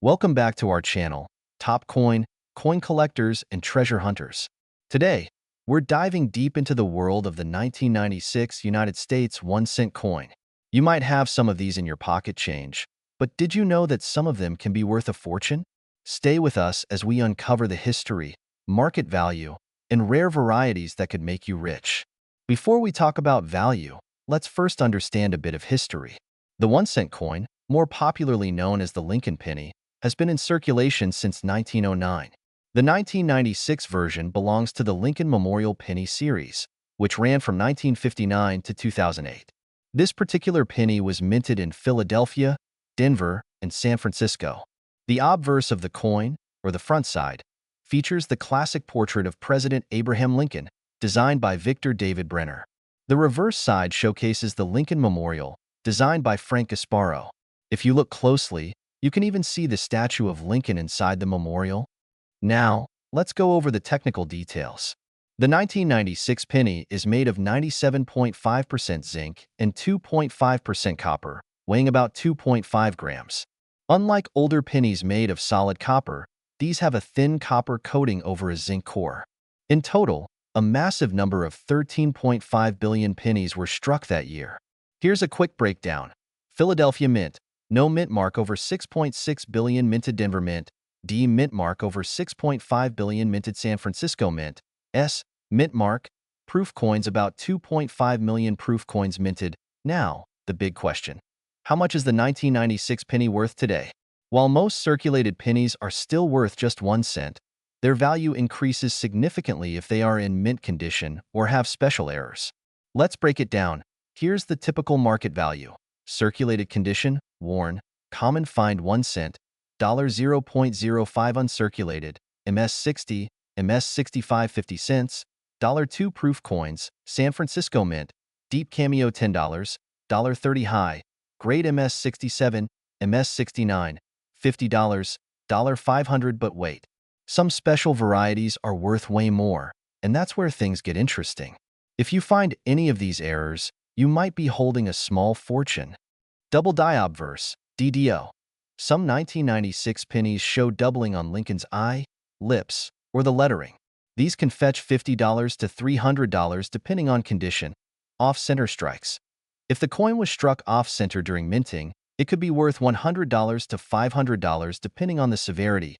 Welcome back to our channel, Top Coin, Coin Collectors, and Treasure Hunters. Today, we're diving deep into the world of the 1996 United States 1-cent coin. You might have some of these in your pocket change, but did you know that some of them can be worth a fortune? Stay with us as we uncover the history, market value, and rare varieties that could make you rich. Before we talk about value, let's first understand a bit of history. The 1-cent coin, more popularly known as the Lincoln penny, has been in circulation since 1909. The 1996 version belongs to the Lincoln Memorial Penny series, which ran from 1959 to 2008. This particular penny was minted in Philadelphia, Denver, and San Francisco. The obverse of the coin, or the front side, features the classic portrait of President Abraham Lincoln, designed by Victor David Brenner. The reverse side showcases the Lincoln Memorial, designed by Frank Gasparo. If you look closely, you can even see the statue of Lincoln inside the memorial. Now, let's go over the technical details. The 1996 penny is made of 97.5% zinc and 2.5% copper, weighing about 2.5 grams. Unlike older pennies made of solid copper, these have a thin copper coating over a zinc core. In total, a massive number of 13.5 billion pennies were struck that year. Here's a quick breakdown. Philadelphia Mint. No mint mark over 6.6 billion minted Denver Mint. D. Mint mark over 6.5 billion minted San Francisco Mint. S. Mint mark. Proof coins about 2.5 million proof coins minted. Now, the big question. How much is the 1996 penny worth today? While most circulated pennies are still worth just 1 cent, their value increases significantly if they are in mint condition or have special errors. Let's break it down. Here's the typical market value. Circulated condition, worn, common find 1 cent, $0.05 uncirculated, MS60, MS65 50 cents, $2 proof coins, San Francisco Mint, deep cameo $10, $30 high, grade MS67, MS69, $50, $500 but wait. Some special varieties are worth way more, and that's where things get interesting. If you find any of these errors, you might be holding a small fortune. Double die obverse, DDO. Some 1996 pennies show doubling on Lincoln's eye, lips, or the lettering. These can fetch $50 to $300 depending on condition. Off-center strikes. If the coin was struck off-center during minting, it could be worth $100 to $500 depending on the severity.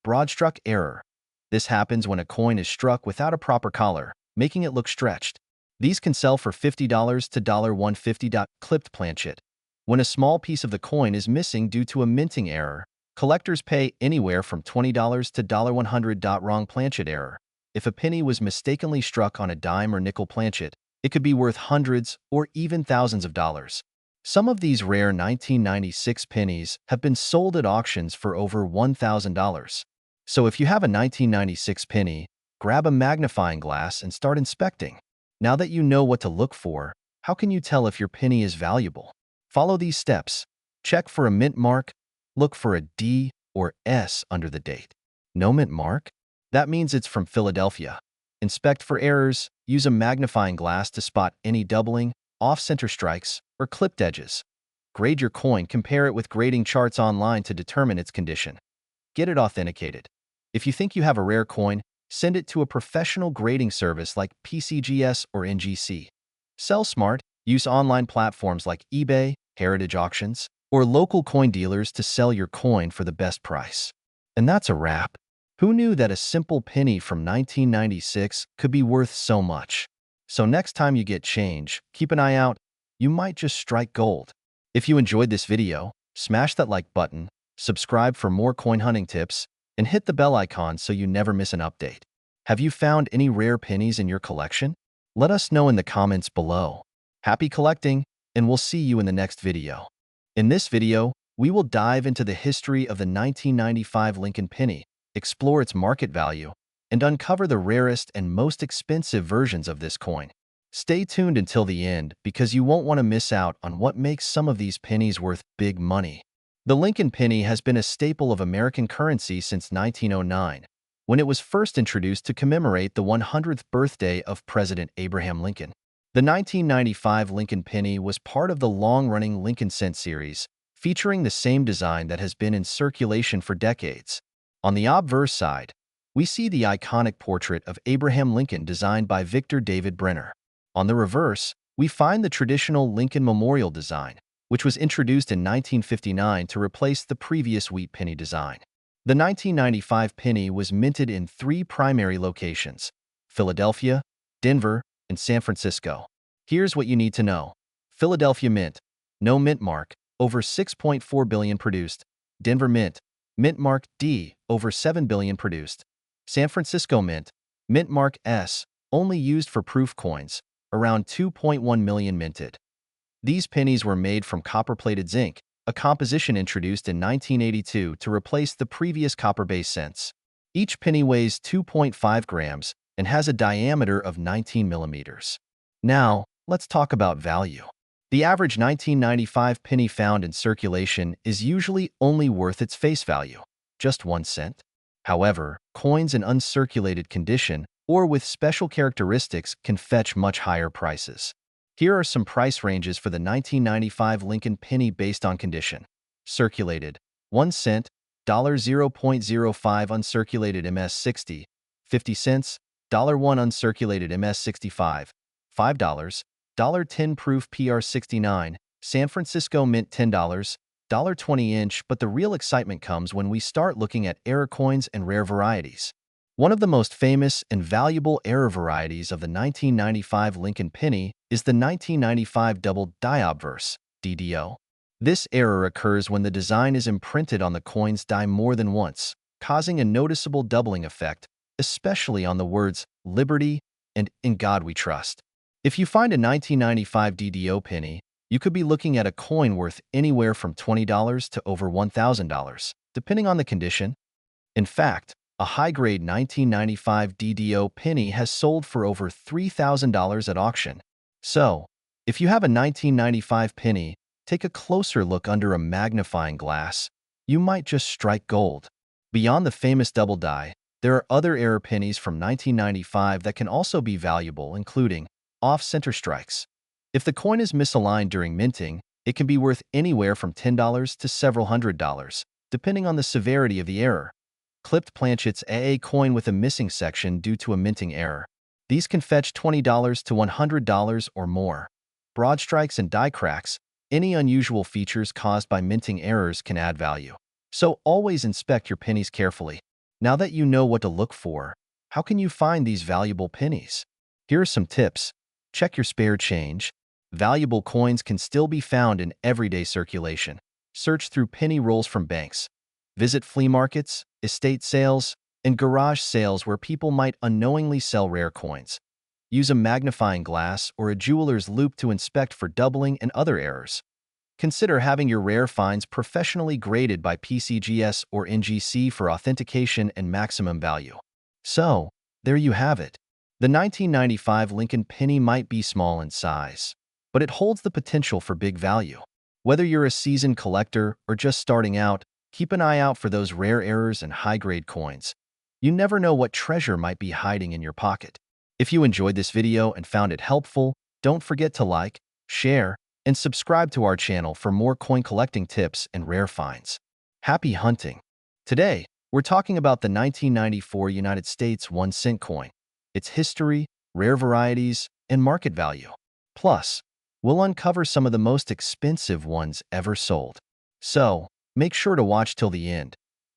Broad-struck error. This happens when a coin is struck without a proper collar, making it look stretched. These can sell for $50 to $150. Clipped planchet. When a small piece of the coin is missing due to a minting error, collectors pay anywhere from $20 to $100. Wrong planchet error. If a penny was mistakenly struck on a dime or nickel planchet, it could be worth hundreds or even thousands of dollars. Some of these rare 1996 pennies have been sold at auctions for over $1,000. So if you have a 1996 penny, grab a magnifying glass and start inspecting. Now that you know what to look for, how can you tell if your penny is valuable? Follow these steps. Check for a mint mark. Look for a D or S under the date. No mint mark? That means it's from Philadelphia. Inspect for errors. Use a magnifying glass to spot any doubling, off-center strikes, or clipped edges. Grade your coin. Compare it with grading charts online to determine its condition. Get it authenticated. If you think you have a rare coin, send it to a professional grading service like PCGS or NGC. Sell smart. Use online platforms like eBay, Heritage Auctions, or local coin dealers to sell your coin for the best price. And that's a wrap. Who knew that a simple penny from 1996 could be worth so much? So next time you get change, keep an eye out. You might just strike gold. If you enjoyed this video, smash that like button, subscribe for more coin hunting tips, and hit the bell icon so you never miss an update. Have you found any rare pennies in your collection? Let us know in the comments below. Happy collecting, and we'll see you in the next video. In this video, we will dive into the history of the 1995 Lincoln penny, explore its market value, and uncover the rarest and most expensive versions of this coin. Stay tuned until the end because you won't want to miss out on what makes some of these pennies worth big money. The Lincoln penny has been a staple of American currency since 1909, when it was first introduced to commemorate the 100th birthday of President Abraham Lincoln. The 1995 Lincoln penny was part of the long-running Lincoln cent series, featuring the same design that has been in circulation for decades. On the obverse side, we see the iconic portrait of Abraham Lincoln designed by Victor David Brenner. On the reverse, we find the traditional Lincoln Memorial design, which was introduced in 1959 to replace the previous wheat penny design. The 1995 penny was minted in three primary locations: Philadelphia, Denver, and San Francisco. Here's what you need to know. Philadelphia Mint, no mint mark, over 6.4 billion produced. Denver Mint, mint mark D, over 7 billion produced. San Francisco Mint, mint mark S, only used for proof coins, around 2.1 million minted. These pennies were made from copper-plated zinc, a composition introduced in 1982 to replace the previous copper-based cents. Each penny weighs 2.5 grams and has a diameter of 19 millimeters. Now, let's talk about value. The average 1995 penny found in circulation is usually only worth its face value, just 1 cent. However, coins in uncirculated condition or with special characteristics can fetch much higher prices. Here are some price ranges for the 1995 Lincoln penny based on condition. Circulated, 1 cent, $0.05 uncirculated MS60, 50 cents, $1 uncirculated MS65, $5, $10 proof PR69, San Francisco Mint $10, $20 inch, but the real excitement comes when we start looking at error coins and rare varieties. One of the most famous and valuable error varieties of the 1995 Lincoln penny is the 1995 double die obverse, DDO. This error occurs when the design is imprinted on the coin's die more than once, causing a noticeable doubling effect, especially on the words liberty and in God we trust. If you find a 1995 DDO penny, you could be looking at a coin worth anywhere from $20 to over $1,000, depending on the condition. In fact, a high-grade 1995 DDO penny has sold for over $3,000 at auction. So, if you have a 1995 penny, take a closer look under a magnifying glass. You might just strike gold. Beyond the famous double die, there are other error pennies from 1995 that can also be valuable, including off-center strikes. If the coin is misaligned during minting, it can be worth anywhere from $10 to several $100s, depending on the severity of the error. Clipped planchets, a coin with a missing section due to a minting error. These can fetch $20 to $100 or more. Broad strikes and die cracks, any unusual features caused by minting errors can add value. So always inspect your pennies carefully. Now that you know what to look for, how can you find these valuable pennies? Here are some tips. Check your spare change. Valuable coins can still be found in everyday circulation. Search through penny rolls from banks. Visit flea markets, estate sales, and garage sales where people might unknowingly sell rare coins. Use a magnifying glass or a jeweler's loupe to inspect for doubling and other errors. Consider having your rare finds professionally graded by PCGS or NGC for authentication and maximum value. So, there you have it. The 1995 Lincoln penny might be small in size, but it holds the potential for big value. Whether you're a seasoned collector or just starting out, keep an eye out for those rare errors and high-grade coins. You never know what treasure might be hiding in your pocket. If you enjoyed this video and found it helpful, don't forget to like, share, and subscribe to our channel for more coin collecting tips and rare finds. Happy hunting! Today, we're talking about the 1994 United States 1 cent coin, its history, rare varieties, and market value. Plus, we'll uncover some of the most expensive ones ever sold. So, make sure to watch till the end.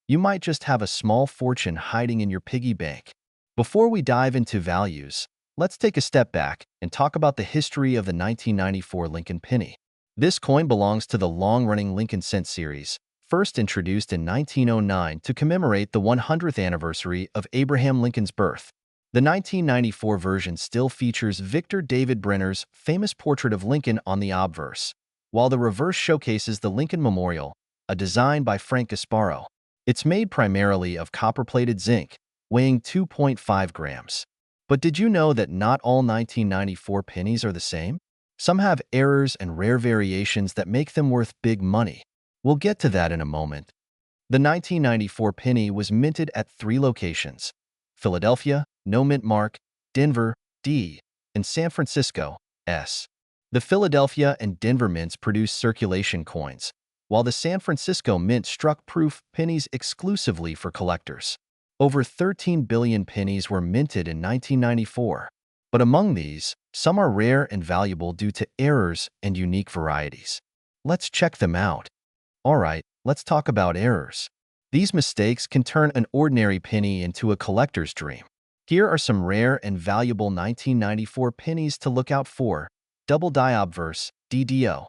You might just have a small fortune hiding in your piggy bank. Before we dive into values, let's take a step back and talk about the history of the 1994 Lincoln penny. This coin belongs to the long-running Lincoln cent series, first introduced in 1909 to commemorate the 100th anniversary of Abraham Lincoln's birth. The 1994 version still features Victor David Brenner's famous portrait of Lincoln on the obverse, while the reverse showcases the Lincoln Memorial, a design by Frank Gasparo. It's made primarily of copper-plated zinc, weighing 2.5 grams. But did you know that not all 1994 pennies are the same? Some have errors and rare variations that make them worth big money. We'll get to that in a moment. The 1994 penny was minted at 3 locations: Philadelphia, no mint mark, Denver, D, and San Francisco, S. The Philadelphia and Denver mints produce circulation coins, while the San Francisco Mint struck proof pennies exclusively for collectors. Over 13 billion pennies were minted in 1994. But among these, some are rare and valuable due to errors and unique varieties. Let's check them out. Alright, let's talk about errors. These mistakes can turn an ordinary penny into a collector's dream. Here are some rare and valuable 1994 pennies to look out for. Double die obverse, DDO.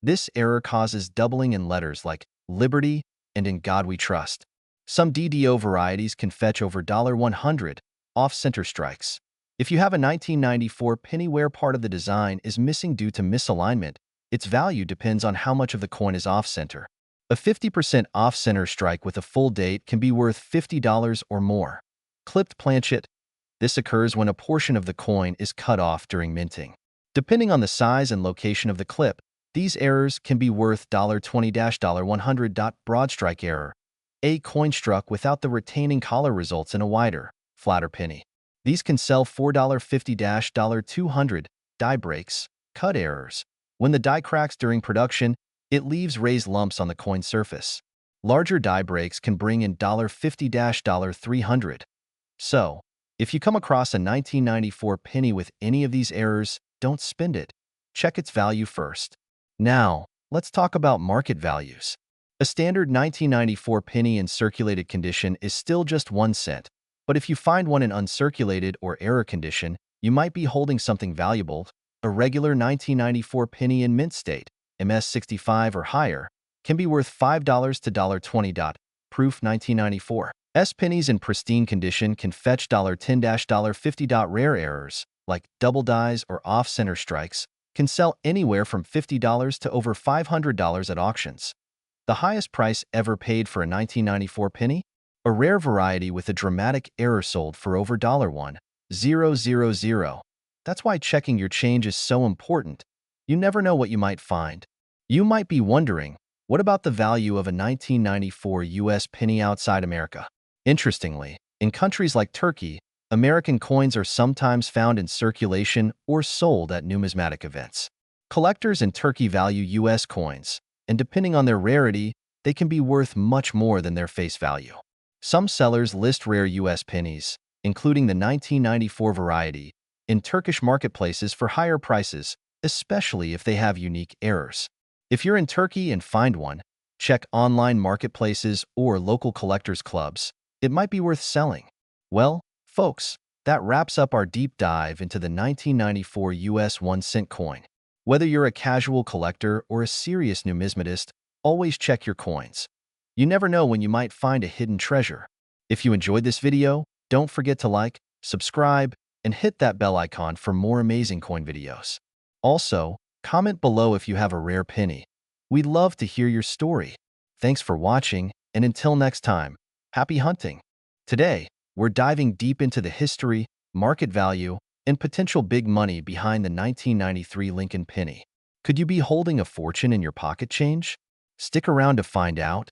This error causes doubling in letters like Liberty and In God We Trust. Some DDO varieties can fetch over $100 off-center strikes. If you have a 1994 penny where part of the design is missing due to misalignment, its value depends on how much of the coin is off-center. A 50% off-center strike with a full date can be worth $50 or more. Clipped planchet. This occurs when a portion of the coin is cut off during minting. Depending on the size and location of the clip, these errors can be worth $20-$100. Broad strike error. A coin struck without the retaining collar results in a wider, flatter penny. These can sell for $50-$200. Die breaks. Cut errors. When the die cracks during production, it leaves raised lumps on the coin surface. Larger die breaks can bring in $50-$300. So, if you come across a 1994 penny with any of these errors, don't spend it. Check its value first. Now, let's talk about market values. A standard 1994 penny in circulated condition is still just 1 cent, but if you find one in uncirculated or error condition, you might be holding something valuable. A regular 1994 penny in mint state, MS65 or higher, can be worth $5 to $20. Proof 1994. S pennies in pristine condition can fetch $10-$50. Rare errors, like double dies or off-center strikes, can sell anywhere from $50 to over $500 at auctions. The highest price ever paid for a 1994 penny? A rare variety with a dramatic error sold for over $1,000. That's why checking your change is so important. You never know what you might find. You might be wondering, what about the value of a 1994 US penny outside America? Interestingly, in countries like Turkey, American coins are sometimes found in circulation or sold at numismatic events. Collectors in Turkey value US coins, and depending on their rarity, they can be worth much more than their face value. Some sellers list rare US pennies, including the 1994 variety, in Turkish marketplaces for higher prices, especially if they have unique errors. If you're in Turkey and find one, check online marketplaces or local collectors clubs. It might be worth selling. Well, folks, that wraps up our deep dive into the 1994 US 1-cent coin. Whether you're a casual collector or a serious numismatist, always check your coins. You never know when you might find a hidden treasure. If you enjoyed this video, don't forget to like, subscribe, and hit that bell icon for more amazing coin videos. Also, comment below if you have a rare penny. We'd love to hear your story. Thanks for watching, and until next time, happy hunting! Today, we're diving deep into the history, market value, and potential big money behind the 1993 Lincoln penny. Could you be holding a fortune in your pocket change? Stick around to find out.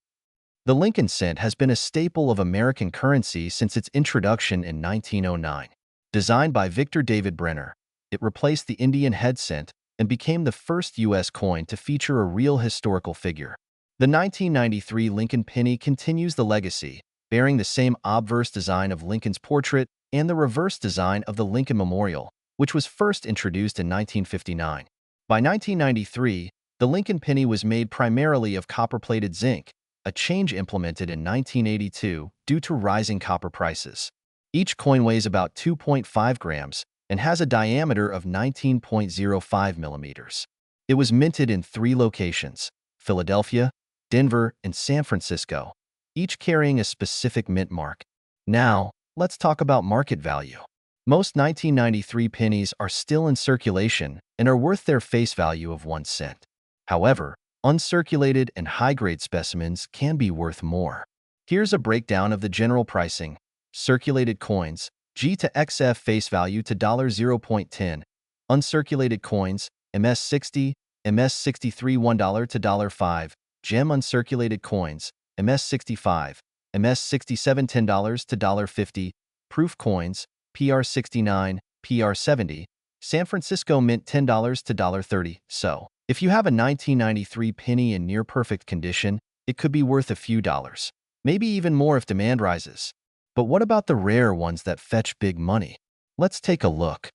The Lincoln cent has been a staple of American currency since its introduction in 1909. Designed by Victor David Brenner, it replaced the Indian head cent and became the first U.S. coin to feature a real historical figure. The 1993 Lincoln penny continues the legacy, bearing the same obverse design of Lincoln's portrait and the reverse design of the Lincoln Memorial, which was first introduced in 1959. By 1993, the Lincoln penny was made primarily of copper-plated zinc, a change implemented in 1982 due to rising copper prices. Each coin weighs about 2.5 grams and has a diameter of 19.05 millimeters. It was minted in 3 locations: Philadelphia, Denver, and San Francisco, each carrying a specific mint mark. Now, let's talk about market value. Most 1993 pennies are still in circulation and are worth their face value of 1 cent. However, uncirculated and high-grade specimens can be worth more. Here's a breakdown of the general pricing. Circulated coins, G to XF face value to $0.10. Uncirculated coins, MS60, MS63 $1 to $5. Gem uncirculated coins, MS65, MS67 $10 to $50. Proof coins, PR69, PR70. San Francisco Mint $10 to $30. So, If you have a 1993 penny in near-perfect condition, it could be worth a few dollars, maybe even more if demand rises. But what about the rare ones that fetch big money? Let's take a look.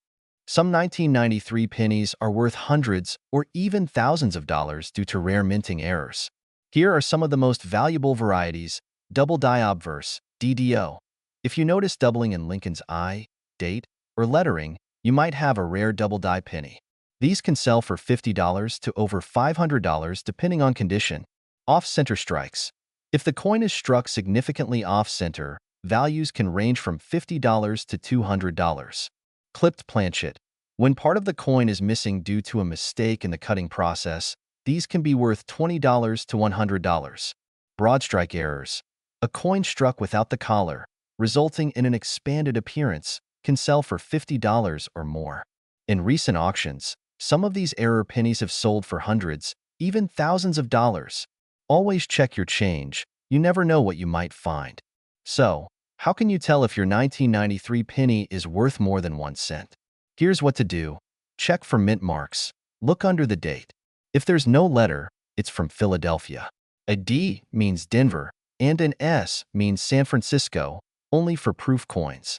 Some 1993 pennies are worth hundreds or even thousands of dollars due to rare minting errors. Here are some of the most valuable varieties: double die obverse, DDO. If you notice doubling in Lincoln's I, date, or lettering, you might have a rare double die penny. These can sell for $50 to over $500 depending on condition. Off-center strikes. If the coin is struck significantly off-center, values can range from $50 to $200. Clipped planchet. When part of the coin is missing due to a mistake in the cutting process, these can be worth $20 to $100. Broad strike errors. A coin struck without the collar, resulting in an expanded appearance, can sell for $50 or more. In recent auctions, some of these error pennies have sold for hundreds, even thousands of dollars. Always check your change. You never know what you might find. So, how can you tell if your 1993 penny is worth more than 1 cent? Here's what to do. Check for mint marks. Look under the date. If there's no letter, it's from Philadelphia. A D means Denver, and an S means San Francisco, only for proof coins.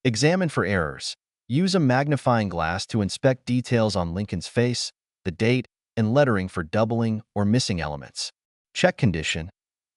Examine for errors. Use a magnifying glass to inspect details on Lincoln's face, the date, and lettering for doubling or missing elements. Check condition.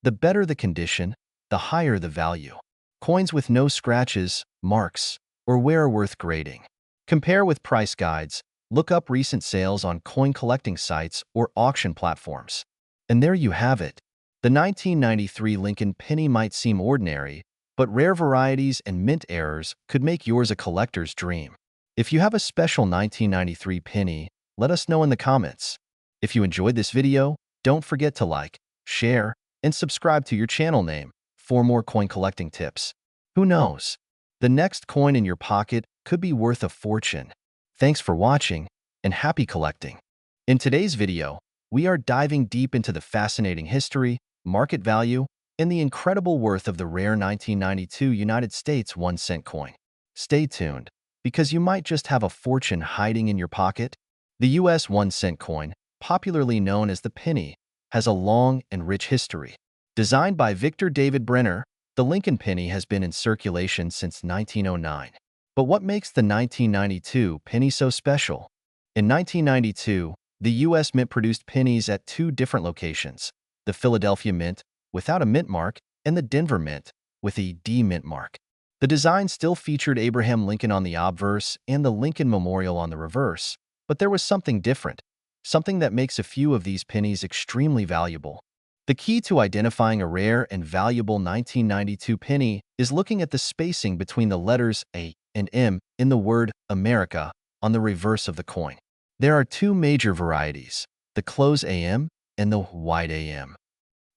The better the condition, the higher the value. Coins with no scratches, marks, or wear are worth grading. Compare with price guides. Look up recent sales on coin collecting sites or auction platforms. And there you have it. The 1993 Lincoln penny might seem ordinary, but rare varieties and mint errors could make yours a collector's dream. If you have a special 1993 penny, let us know in the comments. If you enjoyed this video, don't forget to like, share, and subscribe to your channel name for more coin collecting tips. Who knows? The next coin in your pocket could be worth a fortune. Thanks for watching, and happy collecting. In today's video, we are diving deep into the fascinating history, market value, and the incredible worth of the rare 1992 United States 1-cent coin. Stay tuned, because you might just have a fortune hiding in your pocket. The US 1-cent coin, popularly known as the penny, has a long and rich history. Designed by Victor David Brenner, the Lincoln penny has been in circulation since 1909. But what makes the 1992 penny so special? In 1992, the U.S. Mint produced pennies at 2 different locations: the Philadelphia Mint, without a mint mark, and the Denver Mint, with a D mint mark. The design still featured Abraham Lincoln on the obverse and the Lincoln Memorial on the reverse, but there was something different, something that makes a few of these pennies extremely valuable. The key to identifying a rare and valuable 1992 penny is looking at the spacing between the letters A and M in the word America on the reverse of the coin. There are 2 major varieties: the close AM and the wide AM.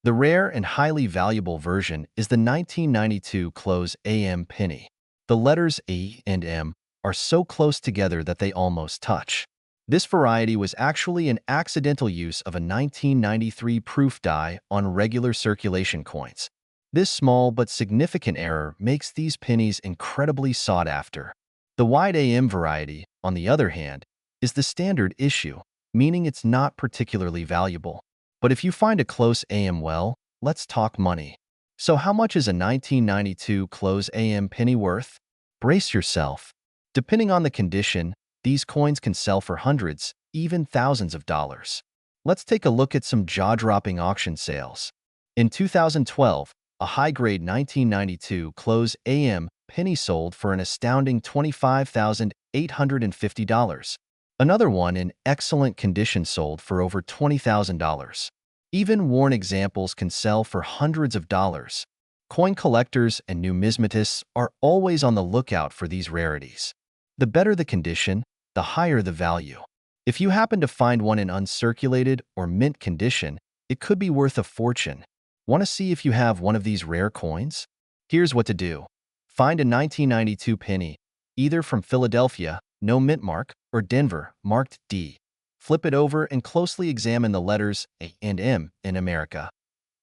The rare and highly valuable version is the 1992 close AM penny. The letters A and M are so close together that they almost touch. This variety was actually an accidental use of a 1993 proof die on regular circulation coins. This small but significant error makes these pennies incredibly sought after. The wide AM variety, on the other hand, is the standard issue, meaning it's not particularly valuable. But if you find a close AM, well, let's talk money. So how much is a 1992 close AM penny worth? Brace yourself. Depending on the condition, these coins can sell for hundreds, even thousands of dollars. Let's take a look at some jaw-dropping auction sales. In 2012, a high-grade 1992 close AM penny sold for an astounding $25,850. Another one in excellent condition sold for over $20,000. Even worn examples can sell for hundreds of dollars. Coin collectors and numismatists are always on the lookout for these rarities. The better the condition, the higher the value. If you happen to find one in uncirculated or mint condition, it could be worth a fortune. Want to see if you have one of these rare coins? Here's what to do. Find a 1992 penny, either from Philadelphia, no mint mark, or Denver, marked D. Flip it over and closely examine the letters A and M in America.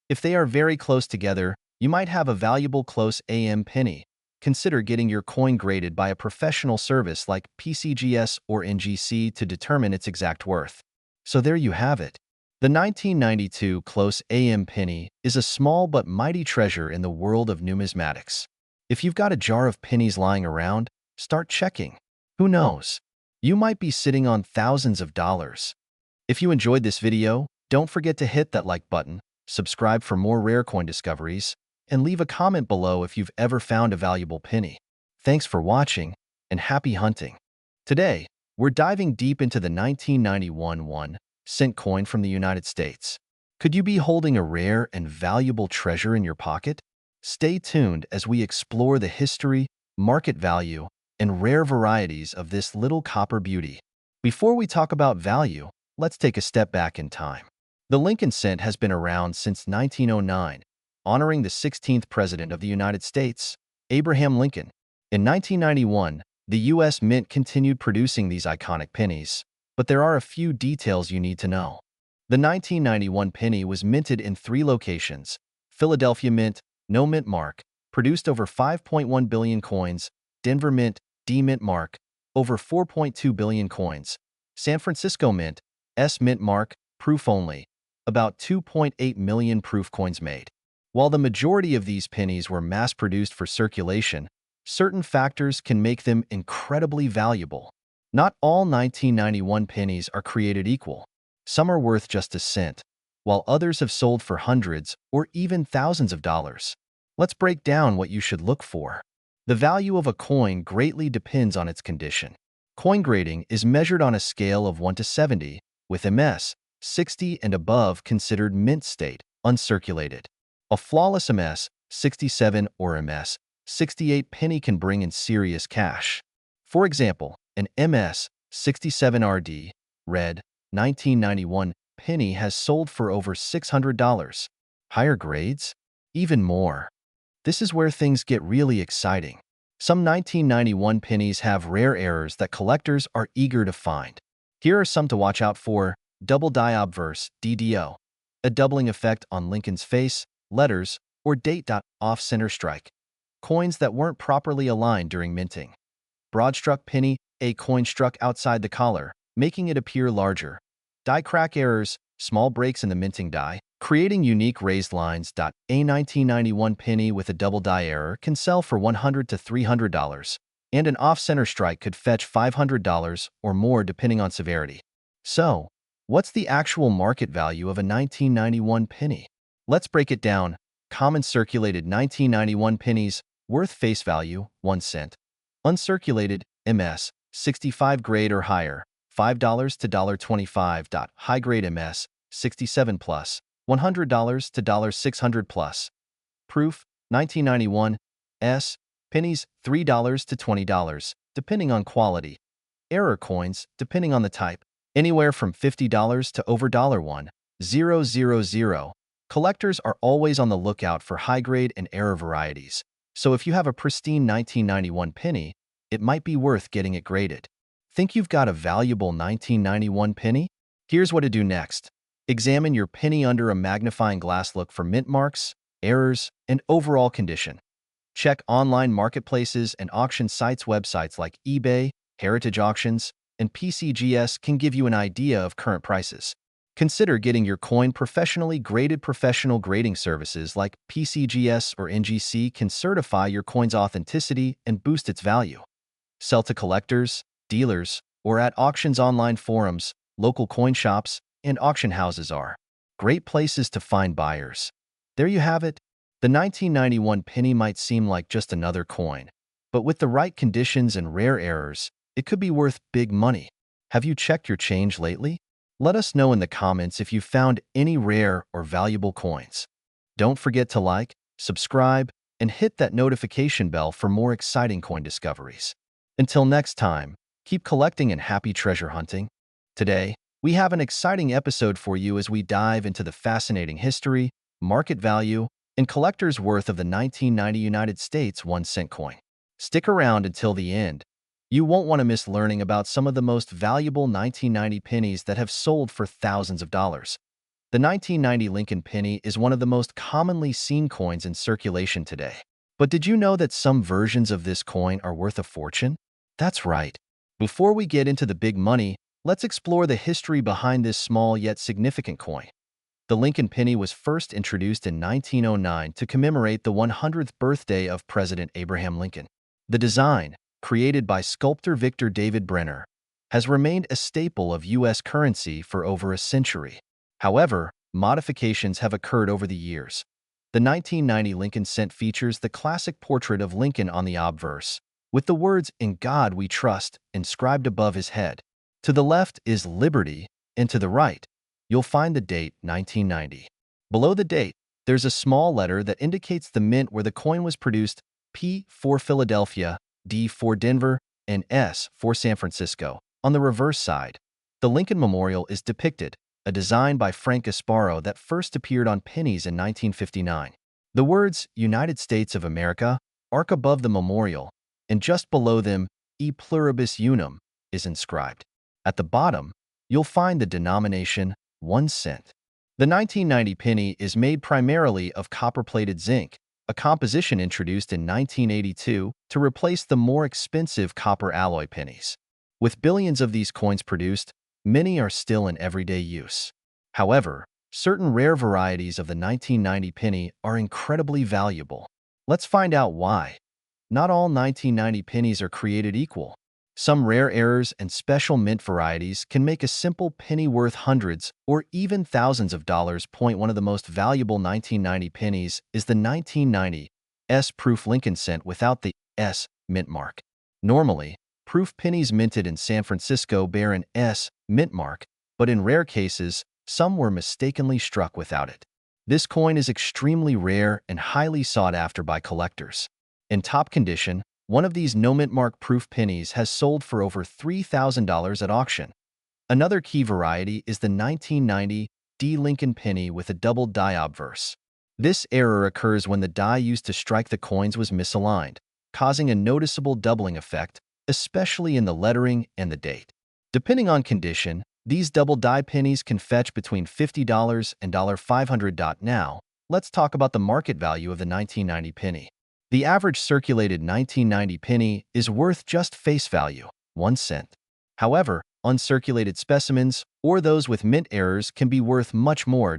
If they are very close together, you might have a valuable close AM penny. Consider getting your coin graded by a professional service like PCGS or NGC to determine its exact worth. So there you have it. The 1992 Close AM penny is a small but mighty treasure in the world of numismatics. If you've got a jar of pennies lying around, start checking. Who knows? You might be sitting on thousands of dollars. If you enjoyed this video, don't forget to hit that like button, subscribe for more rare coin discoveries, and leave a comment below if you've ever found a valuable penny. Thanks for watching, and happy hunting. Today, we're diving deep into the 1991 1-cent coin from the United States. Could you be holding a rare and valuable treasure in your pocket? Stay tuned as we explore the history, market value, and rare varieties of this little copper beauty. Before we talk about value, let's take a step back in time. The Lincoln cent has been around since 1909, honoring the 16th President of the United States, Abraham Lincoln. In 1991, the U.S. Mint continued producing these iconic pennies, but there are a few details you need to know. The 1991 penny was minted in 3 locations: Philadelphia Mint, no mint mark, produced over 5.1 billion coins; Denver Mint, D mint mark, over 4.2 billion coins; San Francisco Mint, S mint mark, proof only, about 2.8 million proof coins made. While the majority of these pennies were mass-produced for circulation, certain factors can make them incredibly valuable. Not all 1991 pennies are created equal. Some are worth just a cent, while others have sold for hundreds or even thousands of dollars. Let's break down what you should look for. The value of a coin greatly depends on its condition. Coin grading is measured on a scale of 1 to 70, with MS 60 and above considered mint state, uncirculated. A flawless MS 67 or MS 68 penny can bring in serious cash. For example, an MS 67 RD, red, 1991 penny has sold for over $600. Higher grades? Even more. This is where things get really exciting. Some 1991 pennies have rare errors that collectors are eager to find. Here are some to watch out for: double die obverse, DDO, a doubling effect on Lincoln's face, letters, or date. Off-center strike, coins that weren't properly aligned during minting. Broad-struck penny, a coin struck outside the collar, making it appear larger. Die crack errors, small breaks in the minting die, creating unique raised lines. A 1991 penny with a double die error can sell for $100 to $300, and an off-center strike could fetch $500 or more depending on severity. So, what's the actual market value of a 1991 penny? Let's break it down. Common circulated 1991 pennies, worth face value, 1 cent. Uncirculated, MS, 65 grade or higher, $5 to $25. High grade MS, 67 plus, $100 to $600 plus. Proof, 1991, S, pennies, $3 to $20, depending on quality. Error coins, depending on the type, anywhere from $50 to over $1,000. Collectors are always on the lookout for high-grade and error varieties, so if you have a pristine 1991 penny, it might be worth getting it graded. Think you've got a valuable 1991 penny? Here's what to do next. Examine your penny under a magnifying glass. Look for mint marks, errors, and overall condition. Check online marketplaces and auction sites. Websites like eBay, Heritage Auctions, and PCGS can give you an idea of current prices. Consider getting your coin professionally graded. Professional grading services like PCGS or NGC can certify your coin's authenticity and boost its value. Sell to collectors, dealers, or at auctions. Online forums, local coin shops, and auction houses are great places to find buyers. There you have it. The 1991 penny might seem like just another coin, but with the right conditions and rare errors, it could be worth big money. Have you checked your change lately? Let us know in the comments if you found any rare or valuable coins. Don't forget to like, subscribe, and hit that notification bell for more exciting coin discoveries. Until next time, keep collecting and happy treasure hunting. Today, we have an exciting episode for you as we dive into the fascinating history, market value, and collector's worth of the 1990 United States 1-cent coin. Stick around until the end. You won't want to miss learning about some of the most valuable 1990 pennies that have sold for thousands of dollars. The 1990 Lincoln penny is one of the most commonly seen coins in circulation today. But did you know that some versions of this coin are worth a fortune? That's right. Before we get into the big money, Let's explore the history behind this small yet significant coin. The Lincoln penny was first introduced in 1909 to commemorate the 100th birthday of President Abraham Lincoln. The design, created by sculptor Victor David Brenner, has remained a staple of U.S. currency for over a century. However, modifications have occurred over the years. The 1990 Lincoln cent features the classic portrait of Lincoln on the obverse, with the words "In God We Trust" inscribed above his head. To the left is Liberty, and to the right, you'll find the date 1990. Below the date, there's a small letter that indicates the mint where the coin was produced: P for Philadelphia, D for Denver, and S for San Francisco. On the reverse side, the Lincoln Memorial is depicted, a design by Frank Gasparro that first appeared on pennies in 1959. The words United States of America arc above the memorial, and just below them, E pluribus unum is inscribed. At the bottom, you'll find the denomination 1 cent. The 1990 penny is made primarily of copper-plated zinc, a composition introduced in 1982 to replace the more expensive copper alloy pennies. With billions of these coins produced, many are still in everyday use. However, certain rare varieties of the 1990 penny are incredibly valuable. Let's find out why. Not all 1990 pennies are created equal. Some rare errors and special mint varieties can make a simple penny worth hundreds or even thousands of dollars. One of the most valuable 1990 pennies is the 1990 S-proof Lincoln cent without the S mint mark. Normally, proof pennies minted in San Francisco bear an S mint mark, but in rare cases, some were mistakenly struck without it. This coin is extremely rare and highly sought after by collectors. In top condition, one of these no-mint mark proof pennies has sold for over $3,000 at auction. Another key variety is the 1990 D Lincoln penny with a double die obverse. This error occurs when the die used to strike the coins was misaligned, causing a noticeable doubling effect, especially in the lettering and the date. Depending on condition, these double die pennies can fetch between $50 and $500. Now, let's talk about the market value of the 1990 penny. The average circulated 1990 penny is worth just face value, 1 cent. However, uncirculated specimens, or those with mint errors, can be worth much more.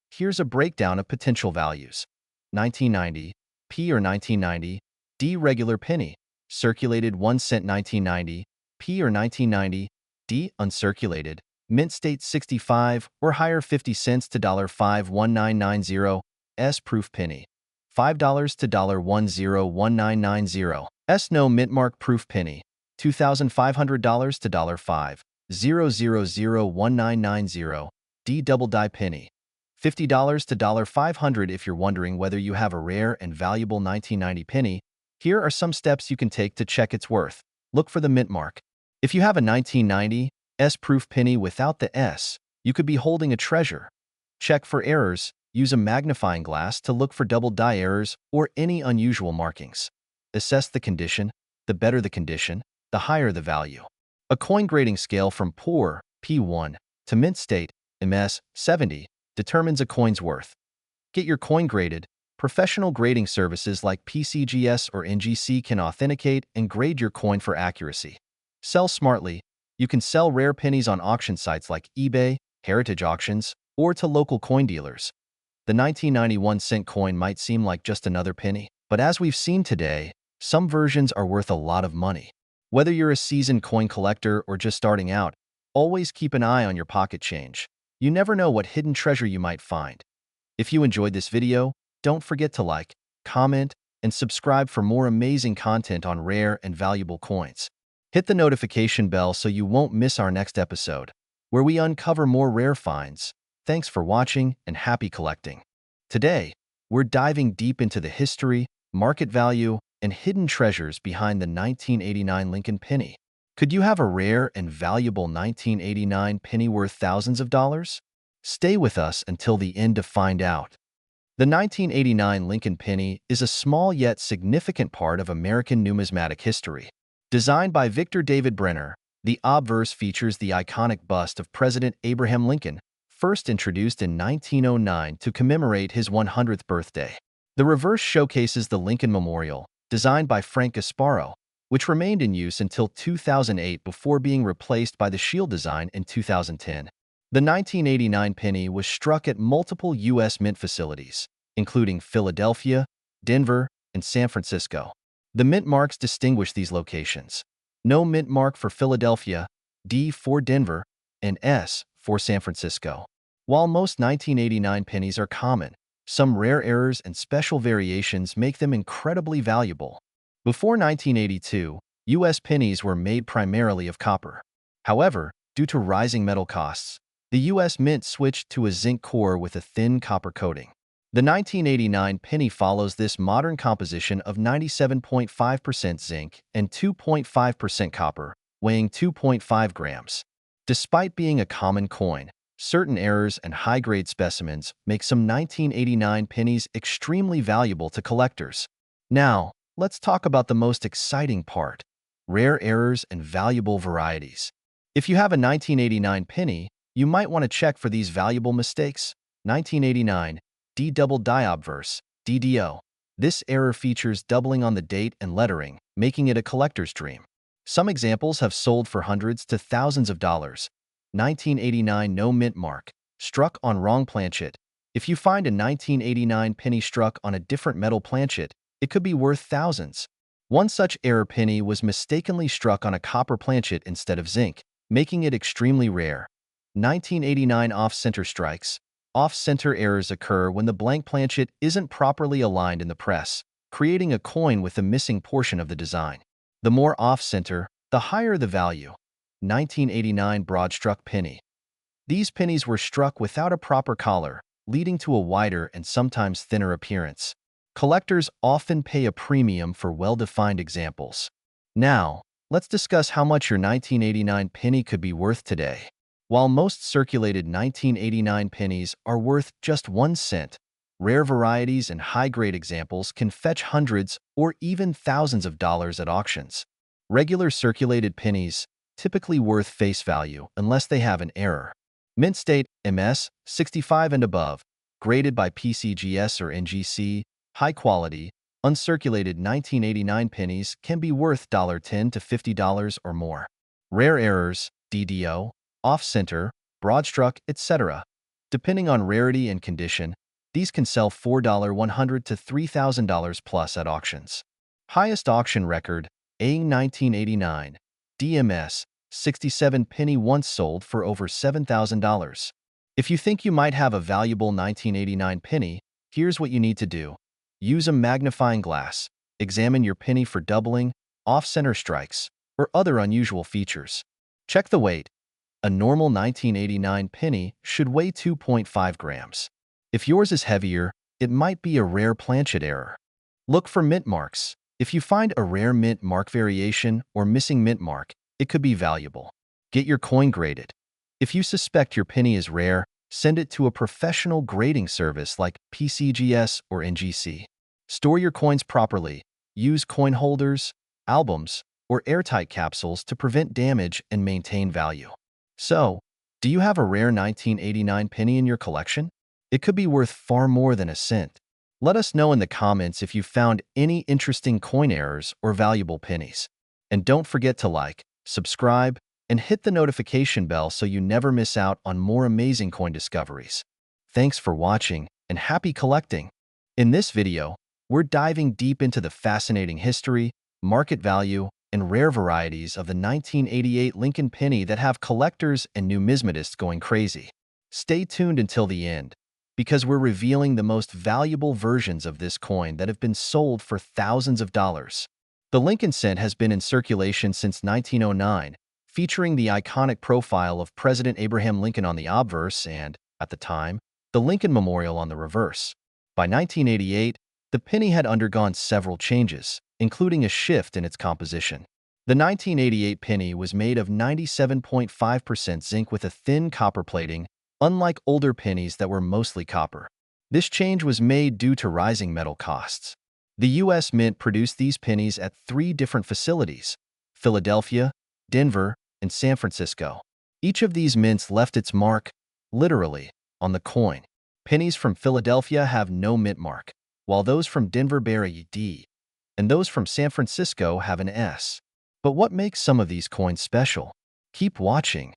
Here's a breakdown of potential values. 1990, P or 1990, D regular penny, circulated 1 cent. 1990, P or 1990, D uncirculated, mint state 65 or higher 50 cents to $51990, S proof penny, $5 to $101990, S no mint mark proof penny, $2,500 to $5001990, D double die penny, $50 to $500. If you're wondering whether you have a rare and valuable 1990 penny, here are some steps you can take to check its worth. Look for the mint mark. If you have a 1990 S-proof penny without the S, you could be holding a treasure. Check for errors. Use a magnifying glass to look for double die errors or any unusual markings. Assess the condition. The better the condition, the higher the value. A coin grading scale from poor, P1, to mint state, MS, 70, determines a coin's worth. Get your coin graded. Professional grading services like PCGS or NGC can authenticate and grade your coin for accuracy. Sell smartly. You can sell rare pennies on auction sites like eBay, heritage auctions, or to local coin dealers. The 1991 cent coin might seem like just another penny, but as we've seen today, some versions are worth a lot of money. Whether you're a seasoned coin collector or just starting out, always keep an eye on your pocket change. You never know what hidden treasure you might find. If you enjoyed this video, don't forget to like, comment, and subscribe for more amazing content on rare and valuable coins. Hit the notification bell so you won't miss our next episode, where we uncover more rare finds. Thanks for watching and happy collecting. Today, we're diving deep into the history, market value, and hidden treasures behind the 1989 Lincoln penny. Could you have a rare and valuable 1989 penny worth thousands of dollars? Stay with us until the end to find out. The 1989 Lincoln penny is a small yet significant part of American numismatic history. Designed by Victor David Brenner, the obverse features the iconic bust of President Abraham Lincoln, first introduced in 1909 to commemorate his 100th birthday. The reverse showcases the Lincoln Memorial, designed by Frank Gasparro, which remained in use until 2008 before being replaced by the shield design in 2010. The 1989 penny was struck at multiple U.S. mint facilities, including Philadelphia, Denver, and San Francisco. The mint marks distinguish these locations. No mint mark for Philadelphia, D for Denver, and S for San Francisco. While most 1989 pennies are common, some rare errors and special variations make them incredibly valuable. Before 1982, U.S. pennies were made primarily of copper. However, due to rising metal costs, the U.S. Mint switched to a zinc core with a thin copper coating. The 1989 penny follows this modern composition of 97.5% zinc and 2.5% copper, weighing 2.5 grams. Despite being a common coin, certain errors and high-grade specimens make some 1989 pennies extremely valuable to collectors. Now, let's talk about the most exciting part: rare errors and valuable varieties. If you have a 1989 penny, you might want to check for these valuable mistakes. 1989 D double diobverse, DDO. This error features doubling on the date and lettering, making it a collector's dream. Some examples have sold for hundreds to thousands of dollars. 1989 no mint mark, struck on wrong planchet. If you find a 1989 penny struck on a different metal planchet, it could be worth thousands. One such error penny was mistakenly struck on a copper planchet instead of zinc, making it extremely rare. 1989 off-center strikes. Off-center errors occur when the blank planchet isn't properly aligned in the press, creating a coin with a missing portion of the design. The more off-center, the higher the value. 1989 broad-struck penny. These pennies were struck without a proper collar, leading to a wider and sometimes thinner appearance. Collectors often pay a premium for well-defined examples. Now, let's discuss how much your 1989 penny could be worth today. While most circulated 1989 pennies are worth just 1 cent, rare varieties and high-grade examples can fetch hundreds or even thousands of dollars at auctions. Regular circulated pennies, typically worth face value unless they have an error. Mint state, MS, 65 and above, graded by PCGS or NGC, high quality, uncirculated 1989 pennies can be worth $10 to $50 or more. Rare errors, DDO, off-center, broad-struck, etc. Depending on rarity and condition, these can sell $100 to $3,000 plus at auctions. Highest auction record, A 1989, DMS, 67 penny once sold for over $7,000. If you think you might have a valuable 1989 penny, here's what you need to do. Use a magnifying glass. Examine your penny for doubling, off-center strikes, or other unusual features. Check the weight. A normal 1989 penny should weigh 2.5 grams. If yours is heavier, it might be a rare planchet error. Look for mint marks. If you find a rare mint mark variation or missing mint mark, it could be valuable. Get your coin graded. If you suspect your penny is rare, send it to a professional grading service like PCGS or NGC. Store your coins properly. Use coin holders, albums, or airtight capsules to prevent damage and maintain value. So, do you have a rare 1989 penny in your collection? It could be worth far more than a cent. Let us know in the comments if you found any interesting coin errors or valuable pennies. And don't forget to like, subscribe, and hit the notification bell so you never miss out on more amazing coin discoveries. Thanks for watching, and happy collecting! In this video, we're diving deep into the fascinating history, market value, and rare varieties of the 1988 Lincoln penny that have collectors and numismatists going crazy. Stay tuned until the end, because we're revealing the most valuable versions of this coin that have been sold for thousands of dollars. The Lincoln cent has been in circulation since 1909, featuring the iconic profile of President Abraham Lincoln on the obverse and, at the time, the Lincoln Memorial on the reverse. By 1988, the penny had undergone several changes, including a shift in its composition. The 1988 penny was made of 97.5% zinc with a thin copper plating, unlike older pennies that were mostly copper. This change was made due to rising metal costs. The U.S. Mint produced these pennies at 3 different facilities: Philadelphia, Denver, and San Francisco. Each of these mints left its mark, literally, on the coin. Pennies from Philadelphia have no mint mark, while those from Denver bear a D, and those from San Francisco have an S. But what makes some of these coins special? Keep watching.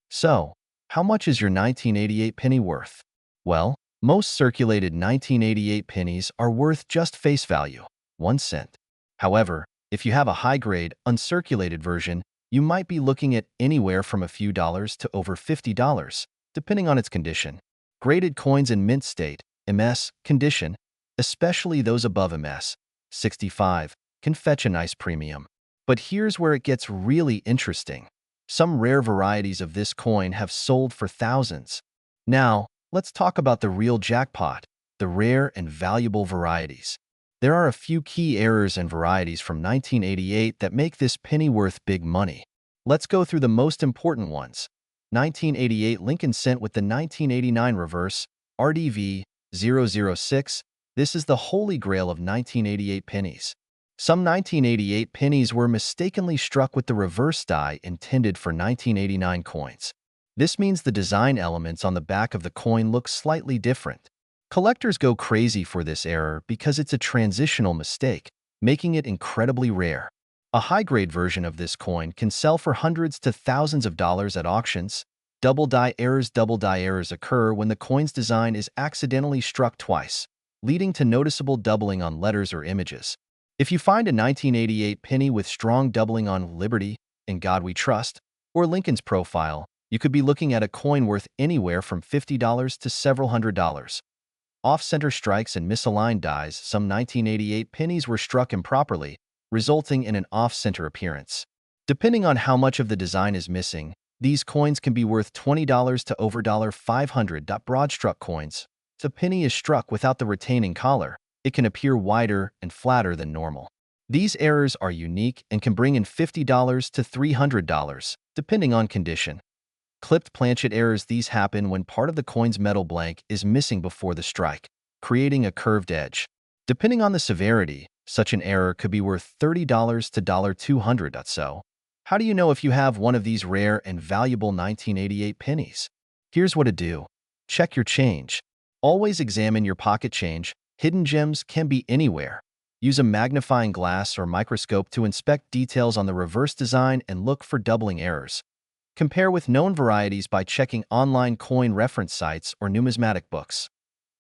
So, how much is your 1988 penny worth? Well, most circulated 1988 pennies are worth just face value, 1 cent. However, if you have a high-grade, uncirculated version, you might be looking at anywhere from a few dollars to over $50, depending on its condition. Graded coins in mint state, MS, condition, especially those above MS, 65, can fetch a nice premium. But here's where it gets really interesting. Some rare varieties of this coin have sold for thousands. Now, let's talk about the real jackpot, the rare and valuable varieties. There are a few key errors and varieties from 1988 that make this penny worth big money. Let's go through the most important ones. 1988 Lincoln Cent with the 1989 reverse, RDV 006. This is the holy grail of 1988 pennies. Some 1988 pennies were mistakenly struck with the reverse die intended for 1989 coins. This means the design elements on the back of the coin look slightly different. Collectors go crazy for this error because it's a transitional mistake, making it incredibly rare. A high-grade version of this coin can sell for hundreds to thousands of dollars at auctions. Double die errors occur when the coin's design is accidentally struck twice, leading to noticeable doubling on letters or images. If you find a 1988 penny with strong doubling on Liberty, In God We Trust, or Lincoln's profile, you could be looking at a coin worth anywhere from $50 to several $100s. Off-center strikes and misaligned dies. Some 1988 pennies were struck improperly, resulting in an off-center appearance. Depending on how much of the design is missing, these coins can be worth $20 to over $500. Broad-struck coins. If a penny is struck without the retaining collar, it can appear wider and flatter than normal. These errors are unique and can bring in $50 to $300, depending on condition. Clipped planchet errors. These happen when part of the coin's metal blank is missing before the strike, creating a curved edge. Depending on the severity, such an error could be worth $30 to $200. So, how do you know if you have one of these rare and valuable 1988 pennies? Here's what to do. Check your change. Always examine your pocket change. Hidden gems can be anywhere. Use a magnifying glass or microscope to inspect details on the reverse design and look for doubling errors. Compare with known varieties by checking online coin reference sites or numismatic books.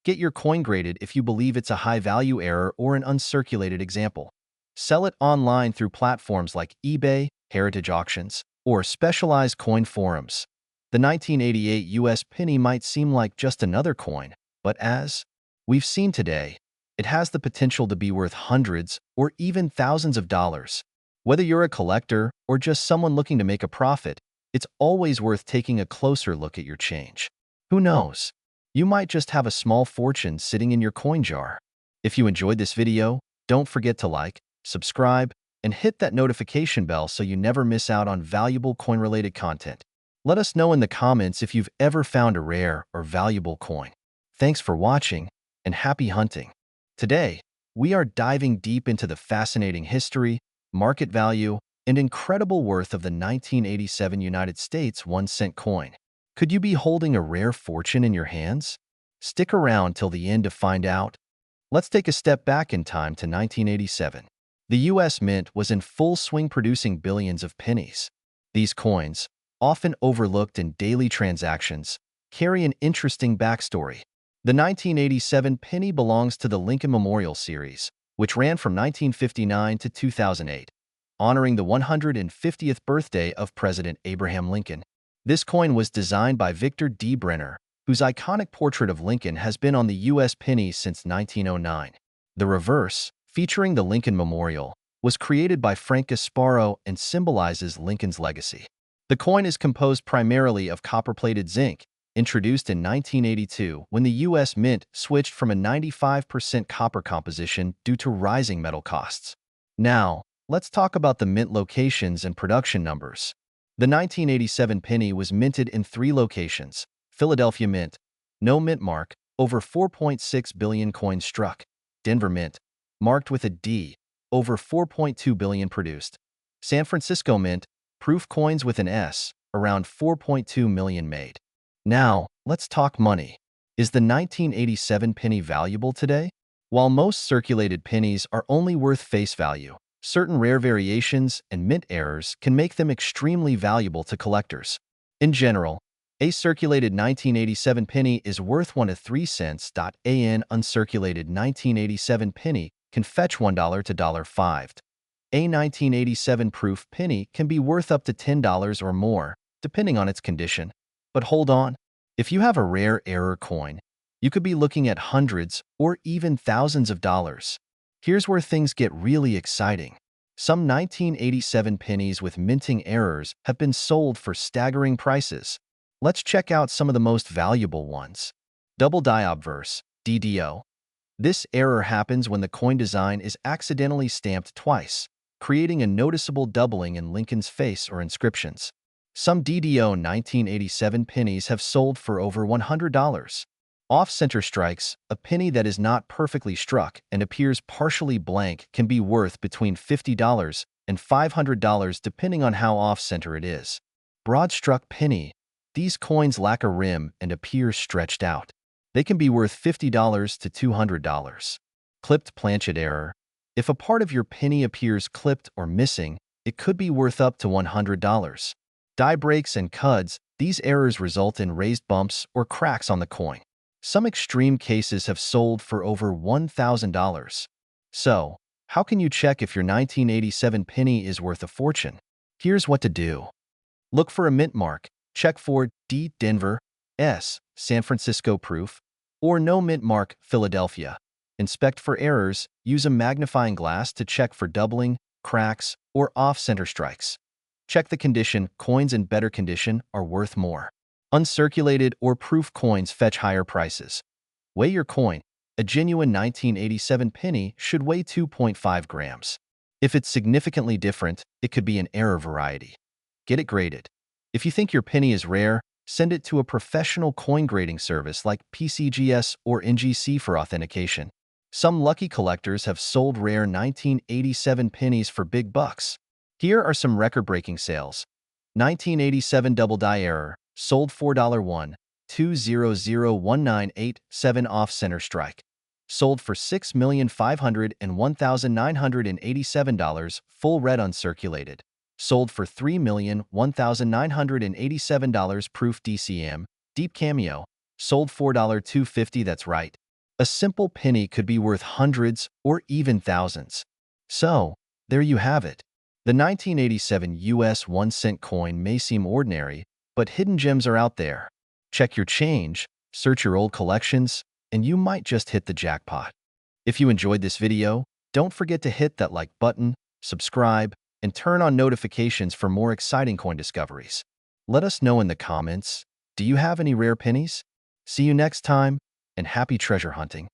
Get your coin graded if you believe it's a high-value error or an uncirculated example. Sell it online through platforms like eBay, heritage auctions, or specialized coin forums. The 1988 US penny might seem like just another coin, but as we've seen today, it has the potential to be worth hundreds or even thousands of dollars. Whether you're a collector or just someone looking to make a profit, it's always worth taking a closer look at your change. Who knows? You might just have a small fortune sitting in your coin jar. If you enjoyed this video, don't forget to like, subscribe, and hit that notification bell so you never miss out on valuable coin-related content. Let us know in the comments if you've ever found a rare or valuable coin. Thanks for watching, and happy hunting. Today, we are diving deep into the fascinating history, market value, and incredible worth of the 1987 United States 1-cent coin. Could you be holding a rare fortune in your hands? Stick around till the end to find out. Let's take a step back in time to 1987. The U.S. Mint was in full swing producing billions of pennies. These coins, often overlooked in daily transactions, carry an interesting backstory. The 1987 penny belongs to the Lincoln Memorial Series, which ran from 1959 to 2008, honoring the 150th birthday of President Abraham Lincoln. This coin was designed by Victor D. Brenner, whose iconic portrait of Lincoln has been on the U.S. penny since 1909. The reverse, featuring the Lincoln Memorial, was created by Frank Gasparro and symbolizes Lincoln's legacy. The coin is composed primarily of copper-plated zinc, introduced in 1982 when the U.S. Mint switched from a 95% copper composition due to rising metal costs. Now, let's talk about the mint locations and production numbers. The 1987 penny was minted in 3 locations. Philadelphia Mint, no mint mark, over 4.6 billion coins struck. Denver Mint, marked with a D, over 4.2 billion produced. San Francisco Mint, proof coins with an S, around 4.2 million made. Now, let's talk money. Is the 1987 penny valuable today? While most circulated pennies are only worth face value, Certain rare variations and mint errors can make them extremely valuable to collectors. In general, a circulated 1987 penny is worth 1 to 3 cents. An uncirculated 1987 penny can fetch $1 to $5. A 1987 proof penny can be worth up to $10 or more, depending on its condition. But hold on, if you have a rare error coin, you could be looking at hundreds or even thousands of dollars. Here's where things get really exciting. Some 1987 pennies with minting errors have been sold for staggering prices. Let's check out some of the most valuable ones. Double die obverse, DDO. This error happens when the coin design is accidentally stamped twice, creating a noticeable doubling in Lincoln's face or inscriptions. Some DDO 1987 pennies have sold for over $100. Off-center strikes, a penny that is not perfectly struck and appears partially blank, can be worth between $50 and $500 depending on how off-center it is. Broad-struck penny. These coins lack a rim and appear stretched out. They can be worth $50 to $200. Clipped planchet error. If a part of your penny appears clipped or missing, it could be worth up to $100. Die breaks and cuds. These errors result in raised bumps or cracks on the coin. Some extreme cases have sold for over $1,000. So, how can you check if your 1987 penny is worth a fortune? Here's what to do. Look for a mint mark. Check for D. Denver, S. San Francisco proof, or no mint mark, Philadelphia. Inspect for errors. Use a magnifying glass to check for doubling, cracks, or off-center strikes. Check the condition. Coins in better condition are worth more. Uncirculated or proof coins fetch higher prices. Weigh your coin. A genuine 1987 penny should weigh 2.5 grams. If it's significantly different, it could be an error variety. Get it graded. If you think your penny is rare, send it to a professional coin grading service like PCGS or NGC for authentication. Some lucky collectors have sold rare 1987 pennies for big bucks. Here are some record-breaking sales. 1987 double die error. Sold $4 1-200-1987 off-center strike. Sold for $6,501,987 full red uncirculated. Sold for $3,001,987 proof DCM, deep cameo. Sold $4.250. That's right. A simple penny could be worth hundreds or even thousands. So, there you have it. The 1987 US 1-cent coin may seem ordinary, but hidden gems are out there. Check your change, search your old collections, and you might just hit the jackpot. If you enjoyed this video, don't forget to hit that like button, subscribe, and turn on notifications for more exciting coin discoveries. Let us know in the comments, do you have any rare pennies? See you next time, and happy treasure hunting.